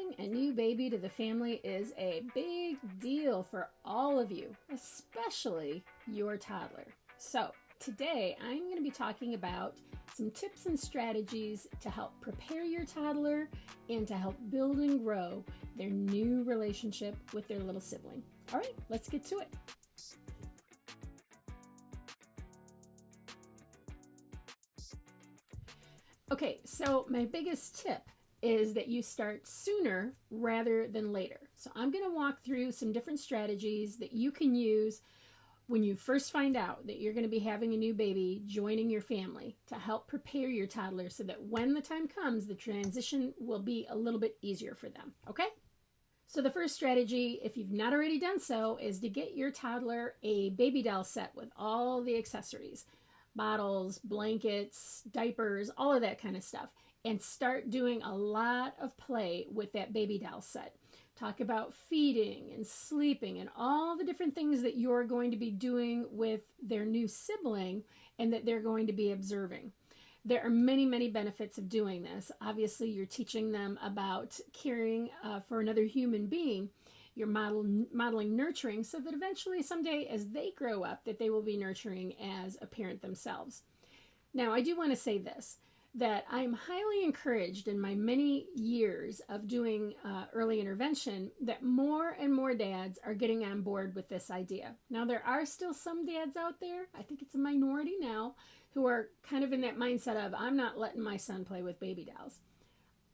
Welcoming a new baby to the family is a big deal for all of you, especially your toddler. So, today I'm going to be talking about some tips and strategies to help prepare your toddler and to help build and grow their new relationship with their little sibling. All right, let's get to it. Okay, so my biggest tip is that you start sooner rather than later. So I'm going to walk through some different strategies that you can use when you first find out that you're going to be having a new baby joining your family to help prepare your toddler so that when the time comes, the transition will be a little bit easier for them. Okay? So the first strategy, if you've not already done so, is to get your toddler a baby doll set with all the accessories. Bottles, blankets, diapers, all of that kind of stuff. And start doing a lot of play with that baby doll set. Talk about feeding and sleeping and all the different things that you're going to be doing with their new sibling and that they're going to be observing. There are many, many benefits of doing this. Obviously, you're teaching them about caring for another human being. You're modeling nurturing so that eventually someday as they grow up that they will be nurturing as a parent themselves. Now, I do want to say this, that I'm highly encouraged in my many years of doing early intervention that more and more dads are getting on board with this idea. Now, there are still some dads out there, I think it's a minority now, who are kind of in that mindset of, I'm not letting my son play with baby dolls.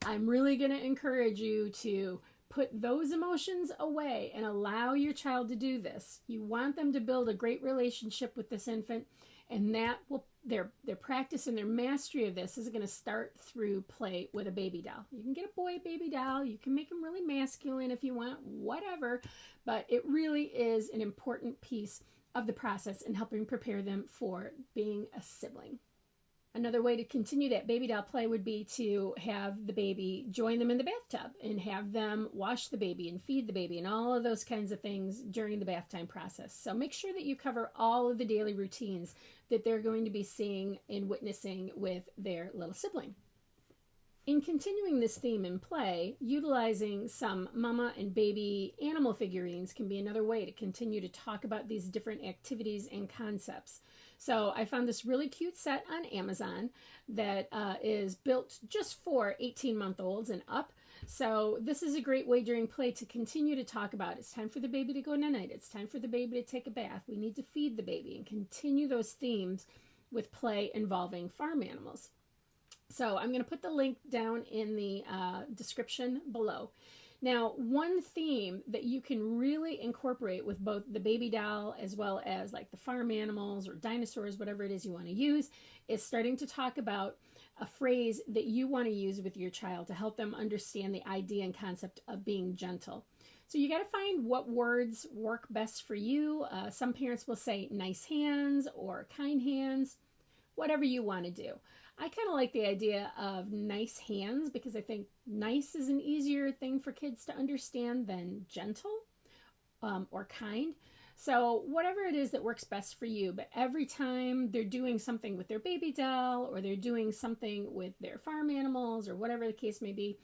I'm really going to encourage you to put those emotions away and allow your child to do this. You want them to build a great relationship with this infant, and that will their practice and their mastery of this is going to start through play with a baby doll. You can get a boy baby doll, you can make them really masculine if you want, whatever, but it really is an important piece of the process in helping prepare them for being a sibling. Another way to continue that baby doll play would be to have the baby join them in the bathtub and have them wash the baby and feed the baby and all of those kinds of things during the bath time process. So make sure that you cover all of the daily routines that they're going to be seeing and witnessing with their little sibling. In continuing this theme in play, utilizing some mama and baby animal figurines can be another way to continue to talk about these different activities and concepts. So I found this really cute set on Amazon that is built just for 18-month-olds and up. So this is a great way during play to continue to talk about it's time for the baby to go night-night. It's time for the baby to take a bath. We need to feed the baby and continue those themes with play involving farm animals. So I'm going to put the link down in the description below. Now, one theme that you can really incorporate with both the baby doll as well as like the farm animals or dinosaurs, whatever it is you want to use, is starting to talk about a phrase that you want to use with your child to help them understand the idea and concept of being gentle. So you got to find what words work best for you. Some parents will say nice hands or kind hands, whatever you want to do. I kind of like the idea of nice hands because I think nice is an easier thing for kids to understand than gentle or kind. So whatever it is that works best for you, but every time they're doing something with their baby doll or they're doing something with their farm animals or whatever the case may be,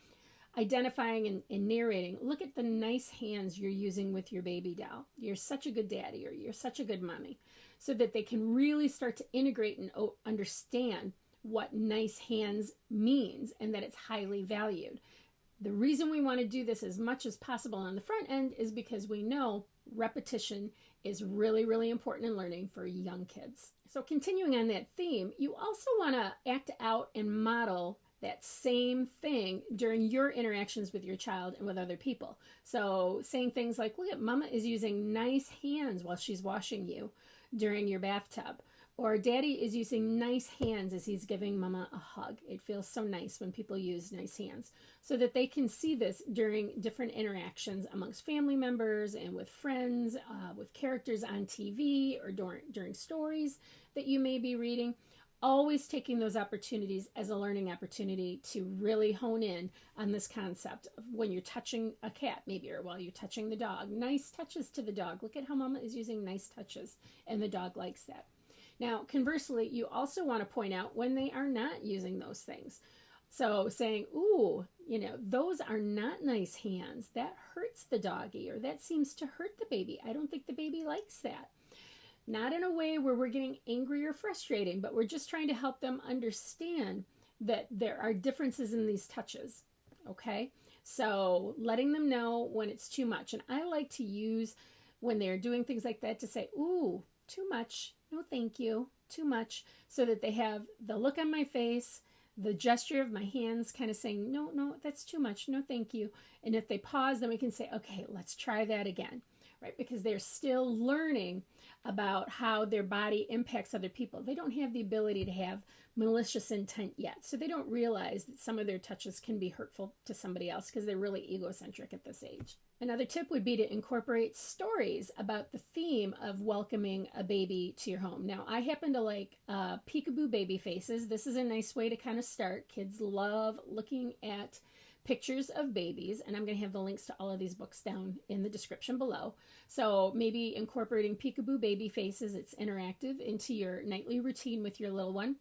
identifying and narrating, look at the nice hands you're using with your baby doll. You're such a good daddy or you're such a good mommy, so that they can really start to integrate and understand what nice hands means and that it's highly valued. The reason we want to do this as much as possible on the front end is because we know repetition is really, really important in learning for young kids. So continuing on that theme, you also want to act out and model that same thing during your interactions with your child and with other people. So saying things like, look at mama is using nice hands while she's washing you during your bathtub. Or daddy is using nice hands as he's giving mama a hug. It feels so nice when people use nice hands, so that they can see this during different interactions amongst family members and with friends, with characters on TV or during stories that you may be reading. Always taking those opportunities as a learning opportunity to really hone in on this concept of when you're touching a cat maybe, or while you're touching the dog. Nice touches to the dog. Look at how mama is using nice touches and the dog likes that. Now, conversely, you also want to point out when they are not using those things. So saying, ooh, those are not nice hands. That hurts the doggy, or that seems to hurt the baby. I don't think the baby likes that. Not in a way where we're getting angry or frustrating, but we're just trying to help them understand that there are differences in these touches. Okay? So letting them know when it's too much. And I like to use, when they're doing things like that, to say, ooh, too much. No, thank you. Too much. So that they have the look on my face, the gesture of my hands kind of saying, no, that's too much. No, thank you. And if they pause, then we can say, okay, let's try that again, right? Because they're still learning about how their body impacts other people. They don't have the ability to have malicious intent yet. So they don't realize that some of their touches can be hurtful to somebody else because they're really egocentric at this age. Another tip would be to incorporate stories about the theme of welcoming a baby to your home. Now, I happen to like peekaboo baby faces. This is a nice way to kind of start. Kids love looking at pictures of babies, and I'm going to have the links to all of these books down in the description below. So maybe incorporating peekaboo baby faces, it's interactive, into your nightly routine with your little one.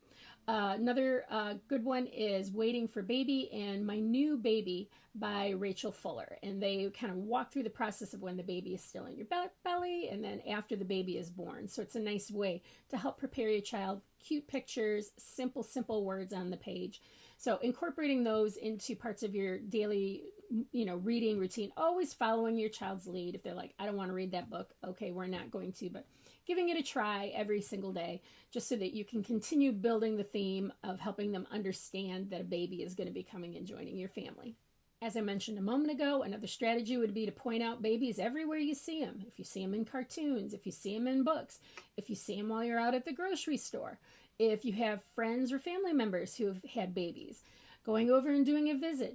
Another good one is Waiting for Baby and My New Baby by Rachel Fuller. And they kind of walk through the process of when the baby is still in your belly and then after the baby is born. So it's a nice way to help prepare your child. Cute pictures, simple words on the page. So incorporating those into parts of your daily, reading routine, always following your child's lead. If they're like, I don't want to read that book, okay, we're not going to, but giving it a try every single day, just so that you can continue building the theme of helping them understand that a baby is going to be coming and joining your family. As I mentioned a moment ago, another strategy would be to point out babies everywhere you see them. If you see them in cartoons, if you see them in books, if you see them while you're out at the grocery store, if you have friends or family members who have had babies, going over and doing a visit,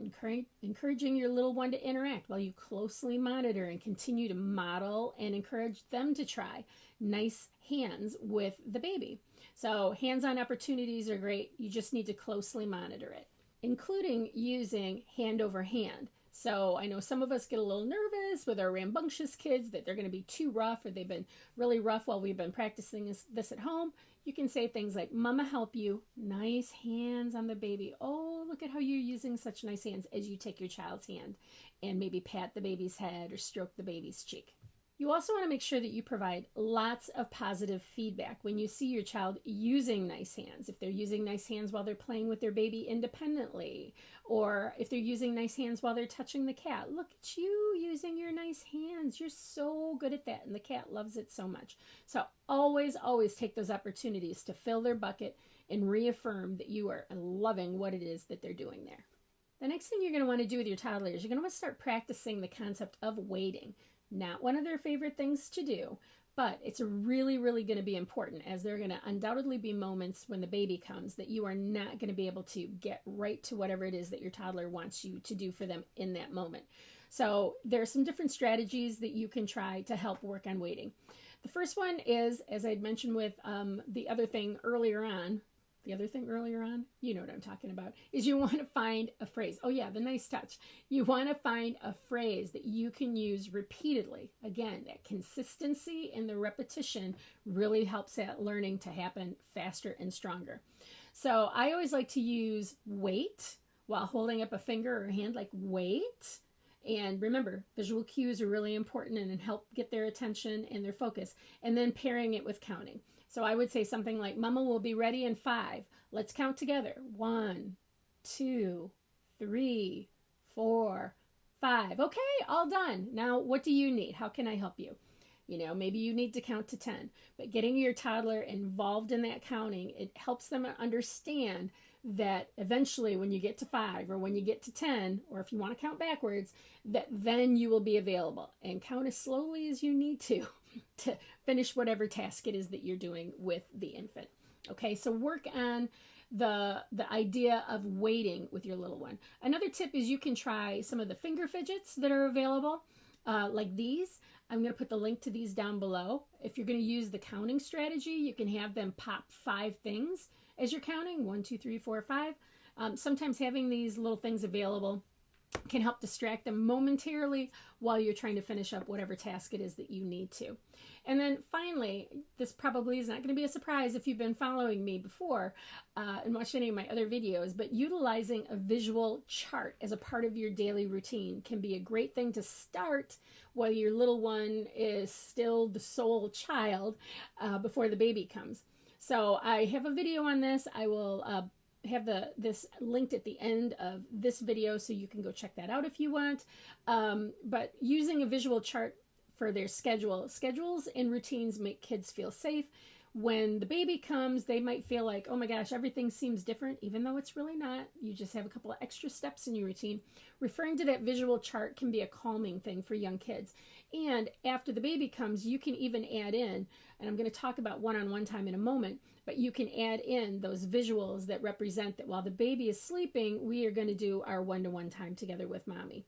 encouraging your little one to interact while you closely monitor and continue to model and encourage them to try nice hands with the baby. So hands-on opportunities are great. You just need to closely monitor it, including using hand over hand. So I know some of us get a little nervous with our rambunctious kids that they're going to be too rough, or they've been really rough while we've been practicing this at home. You can say things like, Mama help you, nice hands on the baby. Oh, look at how you're using such nice hands, as you take your child's hand and maybe pat the baby's head or stroke the baby's cheek. You also want to make sure that you provide lots of positive feedback when you see your child using nice hands. If they're using nice hands while they're playing with their baby independently, or if they're using nice hands while they're touching the cat. Look at you using your nice hands. You're so good at that, and the cat loves it so much. So always take those opportunities to fill their bucket and reaffirm that you are loving what it is that they're doing there. The next thing you're going to want to do with your toddler is you're going to want to start practicing the concept of waiting. Not one of their favorite things to do, but it's really going to be important, as there are going to undoubtedly be moments when the baby comes that you are not going to be able to get right to whatever it is that your toddler wants you to do for them in that moment. So there are some different strategies that you can try to help work on waiting. The first one is, as I'd mentioned with the other thing earlier on, you know what I'm talking about, is you want to find a phrase. Oh yeah, the nice touch. You want to find a phrase that you can use repeatedly. Again, that consistency and the repetition really helps that learning to happen faster and stronger. So I always like to use wait while holding up a finger or a hand, like wait. And remember, visual cues are really important and help get their attention and their focus. And then pairing it with counting. So I would say something like, Mama will be ready in 5. Let's count together. 1, 2, 3, 4, 5. Okay, all done. Now, what do you need? How can I help you? Maybe you need to count to 10. But getting your toddler involved in that counting, it helps them understand that eventually when you get to 5 or when you get to 10, or if you want to count backwards, that then you will be available, and count as slowly as you need to finish whatever task it is that you're doing with the infant. Okay, so work on the idea of waiting with your little one. Another tip is you can try some of the finger fidgets that are available, like these. I'm going to put the link to these down below. If you're going to use the counting strategy, you can have them pop 5 things as you're counting. 1, 2, 3, 4, 5. Sometimes having these little things available can help distract them momentarily while you're trying to finish up whatever task it is that you need to. And then finally, this probably is not going to be a surprise if you've been following me before and watched any of my other videos, but utilizing a visual chart as a part of your daily routine can be a great thing to start while your little one is still the sole child before the baby comes. So I have a video on this. I will have this linked at the end of this video, so you can go check that out if you want. But using a visual chart for their schedules and routines make kids feel safe. When the baby comes, they might feel like, oh my gosh, everything seems different, even though it's really not. You just have a couple of extra steps in your routine. Referring to that visual chart can be a calming thing for young kids. And after the baby comes, you can even add in, and I'm going to talk about one-on-one time in a moment, but you can add in those visuals that represent that while the baby is sleeping, we are going to do our one-to-one time together with mommy.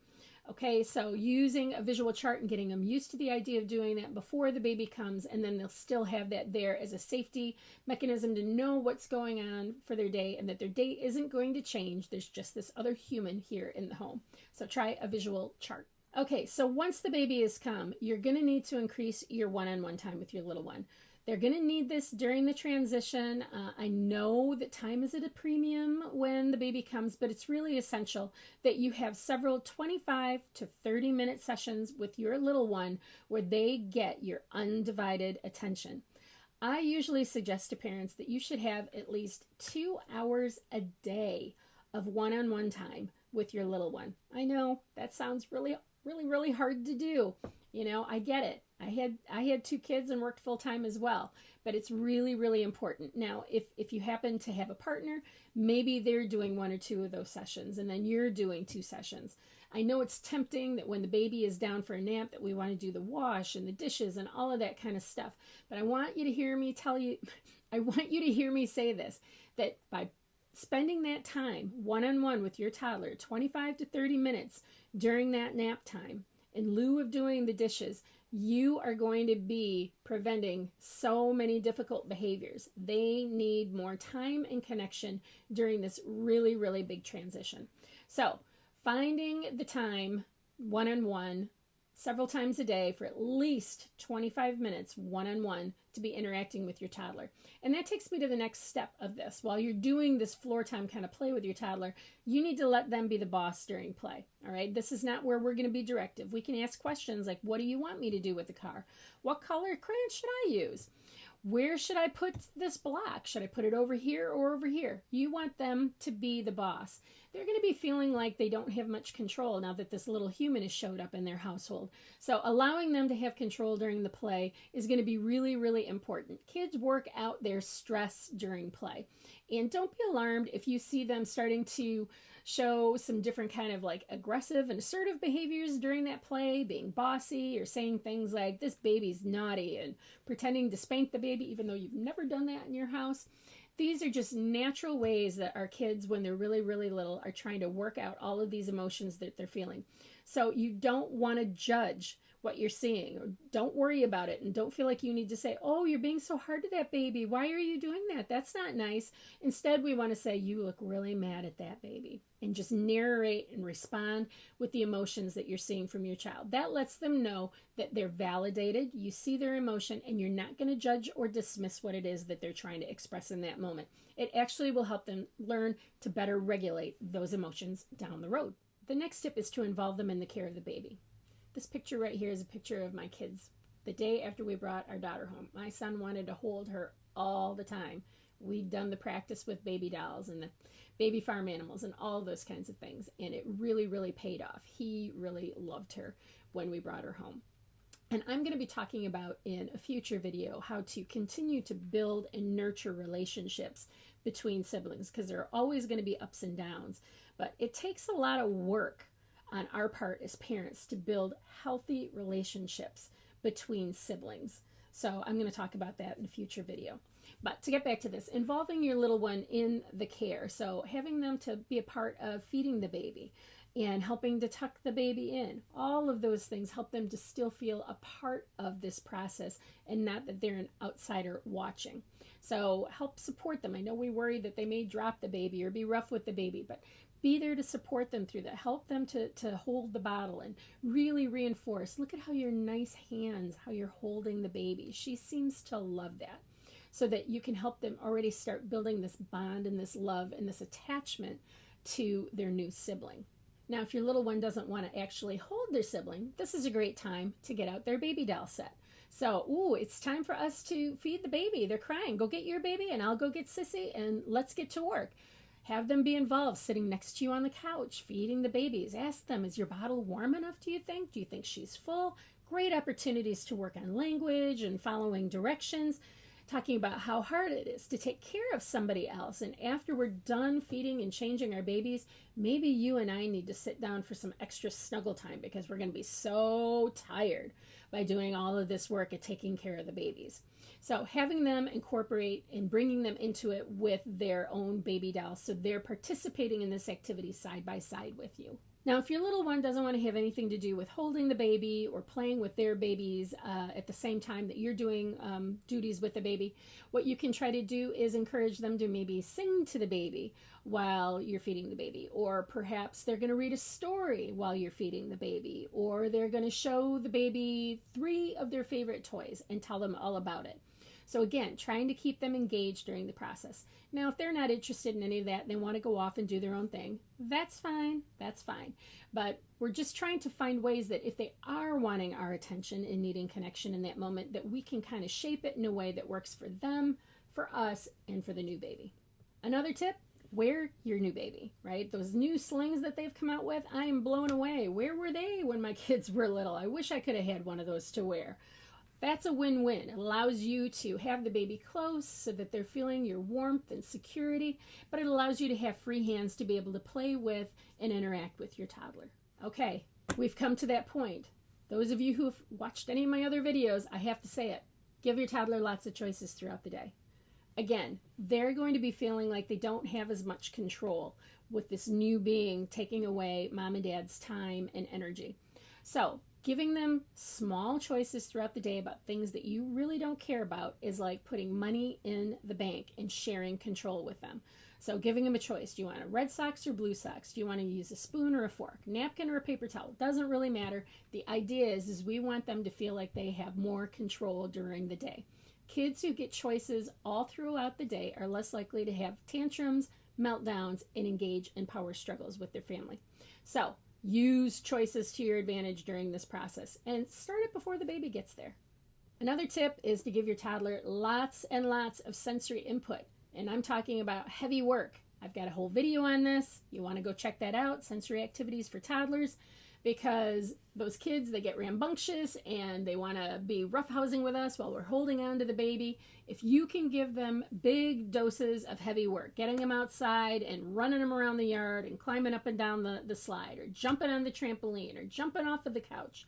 Okay, so using a visual chart and getting them used to the idea of doing that before the baby comes, and then they'll still have that there as a safety mechanism to know what's going on for their day and that their day isn't going to change. There's just this other human here in the home. So try a visual chart. Okay, so once the baby has come, you're going to need to increase your one-on-one time with your little one. They're going to need this during the transition. I know that time is at a premium when the baby comes, but it's really essential that you have several 25 to 30-minute sessions with your little one where they get your undivided attention. I usually suggest to parents that you should have at least 2 hours a day of one-on-one time with your little one. I know that sounds really hard to do. You know, I get it. I had 2 kids and worked full time as well, but it's really important. Now, if you happen to have a partner, maybe they're doing 1 or 2 of those sessions and then you're doing 2 sessions. I know it's tempting that when the baby is down for a nap that we want to do the wash and the dishes and all of that kind of stuff. But I want you to hear me say this, that by spending that time one-on-one with your toddler, 25 to 30 minutes during that nap time, in lieu of doing the dishes, you are going to be preventing so many difficult behaviors. They need more time and connection during this really big transition. So finding the time one-on-one several times a day for at least 25 minutes one-on-one to be interacting with your toddler. And that takes me to the next step of this. While you're doing this floor time kind of play with your toddler, you need to let them be the boss during play. All right. This is not where we're going to be directive. We can ask questions like, what do you want me to do with the car? What color crayon should I use? Where should I put this block? Should I put it over here or over here? You want them to be the boss. They're going to be feeling like they don't have much control now that this little human has showed up in their household. So allowing them to have control during the play is going to be really important. Kids work out their stress during play. And don't be alarmed if you see them starting to show some different kind of like aggressive and assertive behaviors during that play, being bossy or saying things like, this baby's naughty, and pretending to spank the baby even though you've never done that in your house. These are just natural ways that our kids, when they're really little, are trying to work out all of these emotions that they're feeling. So you don't want to judge what you're seeing, or don't worry about it, and don't feel like you need to say, oh, you're being so hard to that baby. Why are you doing that? That's not nice. Instead, we want to say, you look really mad at that baby, and just narrate and respond with the emotions that you're seeing from your child. That lets them know that they're validated, you see their emotion, and you're not going to judge or dismiss what it is that they're trying to express in that moment. It actually will help them learn to better regulate those emotions down the road. The next tip is to involve them in the care of the baby. This picture right here is a picture of my kids the day after we brought our daughter home. My son wanted to hold her all the time. We'd done the practice with baby dolls and the baby farm animals and all those kinds of things, and it really paid off. He really loved her when we brought her home. And I'm going to be talking about in a future video how to continue to build and nurture relationships between siblings, because there are always going to be ups and downs, but it takes a lot of work on our part as parents to build healthy relationships between siblings. So I'm going to talk about that in a future video. But to get back to this, involving your little one in the care. So having them to be a part of feeding the baby and helping to tuck the baby in. All of those things help them to still feel a part of this process and not that they're an outsider watching. So help support them. I know we worry that they may drop the baby or be rough with the baby, but Be there to support them through that. Help them to hold the bottle and really reinforce. Look at how your nice hands, how you're holding the baby. She seems to love that. So that you can help them already start building this bond and this love and this attachment to their new sibling. Now, if your little one doesn't want to actually hold their sibling, this is a great time to get out their baby doll set. So, it's time for us to feed the baby. They're crying. Go get your baby and I'll go get Sissy and let's get to work. Have them be involved, sitting next to you on the couch, feeding the babies. Ask them, is your bottle warm enough, do you think? Do you think she's full? Great opportunities to work on language and following directions, talking about how hard it is to take care of somebody else. And after we're done feeding and changing our babies, maybe you and I need to sit down for some extra snuggle time because we're going to be so tired by doing all of this work at taking care of the babies. So having them incorporate and bringing them into it with their own baby doll, so they're participating in this activity side by side with you. Now, if your little one doesn't want to have anything to do with holding the baby or playing with their babies at the same time that you're doing duties with the baby, what you can try to do is encourage them to maybe sing to the baby while you're feeding the baby, or perhaps they're going to read a story while you're feeding the baby, or they're going to show the baby 3 of their favorite toys and tell them all about it. So again, trying to keep them engaged during the process. Now, if they're not interested in any of that and they want to go off and do their own thing, that's fine. That's fine. But we're just trying to find ways that if they are wanting our attention and needing connection in that moment, that we can kind of shape it in a way that works for them, for us, and for the new baby. Another tip, wear your new baby, right? Those new slings that they've come out with, I am blown away. Where were they when my kids were little? I wish I could have had one of those to wear. That's a win-win. It allows you to have the baby close so that they're feeling your warmth and security, but it allows you to have free hands to be able to play with and interact with your toddler. Okay, we've come to that point. Those of you who've watched any of my other videos, I have to say it. Give your toddler lots of choices throughout the day. Again, they're going to be feeling like they don't have as much control with this new being taking away mom and dad's time and energy. So, giving them small choices throughout the day about things that you really don't care about is like putting money in the bank and sharing control with them. So giving them a choice. Do you want a red socks or blue socks? Do you want to use a spoon or a fork? Napkin or a paper towel? Doesn't really matter. The idea is we want them to feel like they have more control during the day. Kids who get choices all throughout the day are less likely to have tantrums, meltdowns, and engage in power struggles with their family. So use choices to your advantage during this process and start it before the baby gets there. Another tip is to give your toddler lots and lots of sensory input. And I'm talking about heavy work. I've got a whole video on this. You want to go check that out, sensory activities for toddlers, because those kids, they get rambunctious and they want to be roughhousing with us while we're holding on to the baby. If you can give them big doses of heavy work, getting them outside and running them around the yard and climbing up and down the slide, or jumping on the trampoline, or jumping off of the couch,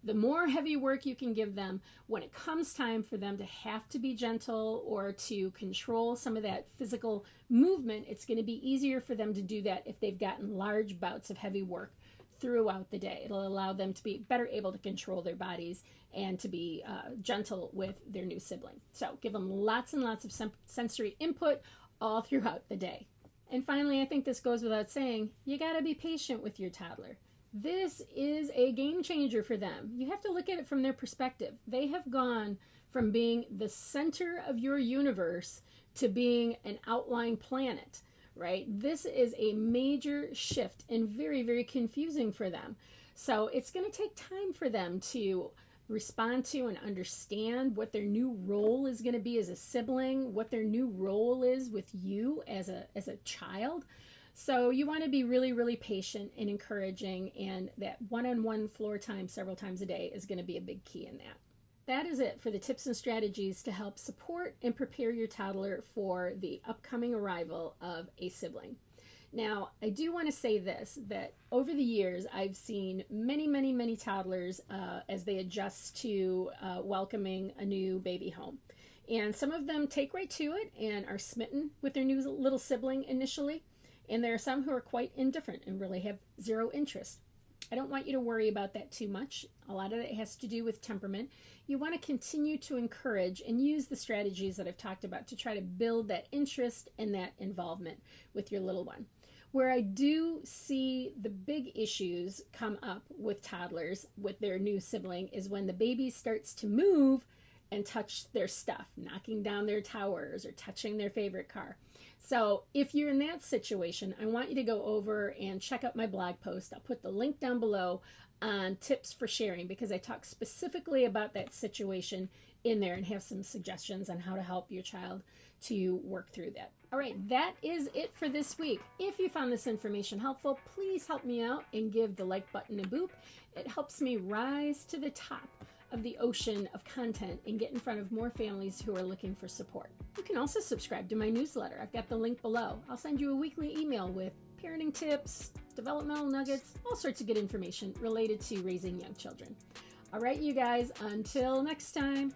the more heavy work you can give them, when it comes time for them to have to be gentle or to control some of that physical movement, it's going to be easier for them to do that if they've gotten large bouts of heavy work throughout the day. It'll allow them to be better able to control their bodies and to be gentle with their new sibling. So give them lots and lots of sensory input all throughout the day. And finally, I think this goes without saying, you got to be patient with your toddler. This is a game changer for them. You have to look at it from their perspective. They have gone from being the center of your universe to being an outlying planet, right? This is a major shift and very, very confusing for them. So it's going to take time for them to respond to and understand what their new role is going to be as a sibling, what their new role is with you as a child. So you want to be really, really patient and encouraging, and that one-on-one floor time several times a day is going to be a big key in that. That is it for the tips and strategies to help support and prepare your toddler for the upcoming arrival of a sibling. Now, I do want to say this, that over the years, I've seen many, many, many toddlers as they adjust to welcoming a new baby home. And some of them take right to it and are smitten with their new little sibling initially. And there are some who are quite indifferent and really have zero interest. I don't want you to worry about that too much. A lot of it has to do with temperament. You want to continue to encourage and use the strategies that I've talked about to try to build that interest and that involvement with your little one. Where I do see the big issues come up with toddlers with their new sibling is when the baby starts to move and touch their stuff, knocking down their towers or touching their favorite car. So if you're in that situation, I want you to go over and check out my blog post. I'll put the link down below on tips for sharing, because I talk specifically about that situation in there and have some suggestions on how to help your child to work through that. All right, that is it for this week. If you found this information helpful, please help me out and give the like button a boop. It helps me rise to the top of the ocean of content and get in front of more families who are looking for support. You can also subscribe to my newsletter. I've got the link below. I'll send you a weekly email with parenting tips, developmental nuggets, all sorts of good information related to raising young children. All right, you guys, until next time.